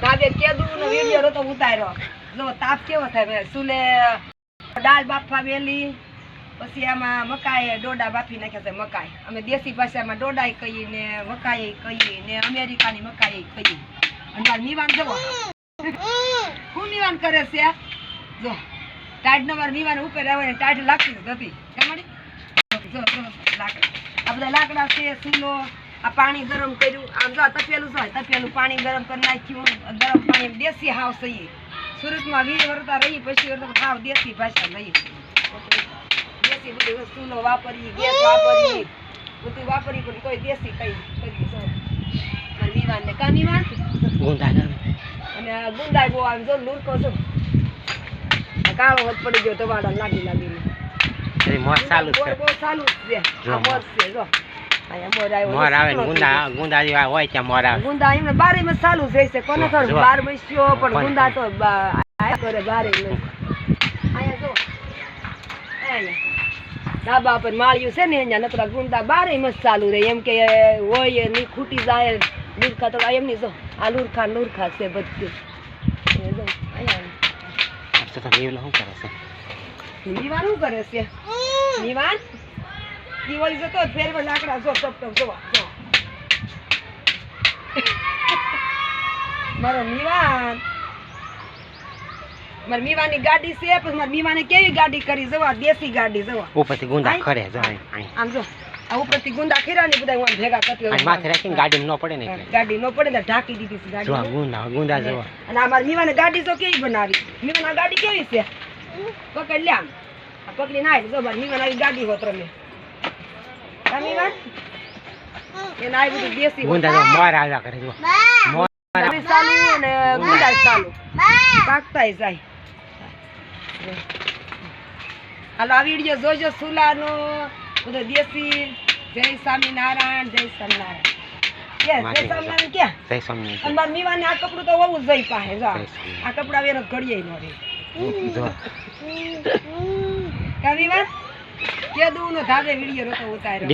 ધાબે કેદુનો video રોતો ઉતાર્યો. જો તાપ કેવો થાય. સુલે દાળ બાફવા વેલી, પછી આમાં મકાઈ ડોડા બાફી નાખ્યા છે. મકાઈ અમે દેશી ભાષામાં ડોડાઈ કહીએ ને મકાઈ કહીએ ને અમેરિકાની મકાઈ કહીએ. અને માર મીવાન જવો હું મીવાન કરે છે. જો ટાઈટ નો માર મીવાન ઉપર આવે ને ટાઈટ લાગતી નથી. કેમડી જો લાકડા, આ બધા લાકડા છે. સુલો, આ પાણી ગરમ કર્યું. આમ જો તપેલું છે, તપેલું પાણી ગરમ કરી નાખ્યું. ગરમ પાણી દેશી હાવ સહી. સુરતમાં 20 વર્ષ રહી પછી હાવ દેશી ભાષા લઈ. દેશી બધું સુલો વાપરી, ગેસ વાપરી, બધું વાપરી, પણ કોઈ દેશી કઈ કરી. મારા મીવાન ને કા મીવાન ગુંદા અને ગુંદા બહુ આમ જો લુરકો છો. કાળો વધ પડી ગયો તમારા લાગી લાગીને. મોર ચાલુ છે, બહુ ચાલુ છે. આ મોર છે જો મોર આવે ગુંદા જેવા હોય છે. મોર આવે ગુંદા એમને બારે માં ચાલુ છે. કોને ખબર 12 મસ્યો પણ ગુંદા તો કરે બારે. આયા જો ધાબા પર માળ્યું છે ને અહીંયા નકરા ગુંદા બારે મસ્ત ચાલુ રહે. એમ કે હોય ની ખૂટી જાય લુરખા તો એમની જો આ લુરખા છે બધું. મીવાન શું કરે છે? મીવાન દિવાળી જતો ફેરવા લાકડા જો ટપ ટપ જોવા. મારો મીવાન, મારી મીવાની ગાડી છે. પણ મારી મીવાને કેવી ગાડી કરી જવા, દેશી ગાડી જવા. ઉપરથી ગુંદા ખરે જો આમ જો આ ઉપરથી ગુંદા ખીરા ને બધા હું ભેગા કરી માથે રાખીને ગાડી ન પડે ને ગાડી ન પડે ને ઢાંકી દીધી છે ગાડી. જો ગુંદા જવા. અને આ મારી મીવાને ગાડી તો કેવી બનાવી. મીવાન આ ગાડી કેવી છે? પકડ લે આમ પકડી ના જો મારી મીવાન આવી ગાડી હોત રમે. મીવાન એને આવી બધું દેશી ગુંદા જો મોર આવ્યા કરે જો મોર ચાલુ ને ગુંદા ચાલુ પાકતા જાય. હાલો આ વિડીયો જોજો સુલાનો બધો દેશી. જય સ્વામિનારાયણ, જય સ્વામિનારાયણ. જય સ્વામિનારાયણ ક્યાં? જય સ્વામિનારાયણ. અને મારા મીવાને આ કપડું તો હોવું જ જોઈએ પાસે. જો આ કપડા વેરો ઘડીએ ન રે. જો કા મીવાન કેદુનો ધાબે વિડીયો રોતો ઉતાર્યો.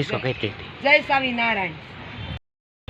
જય સ્વામિનારાયણ.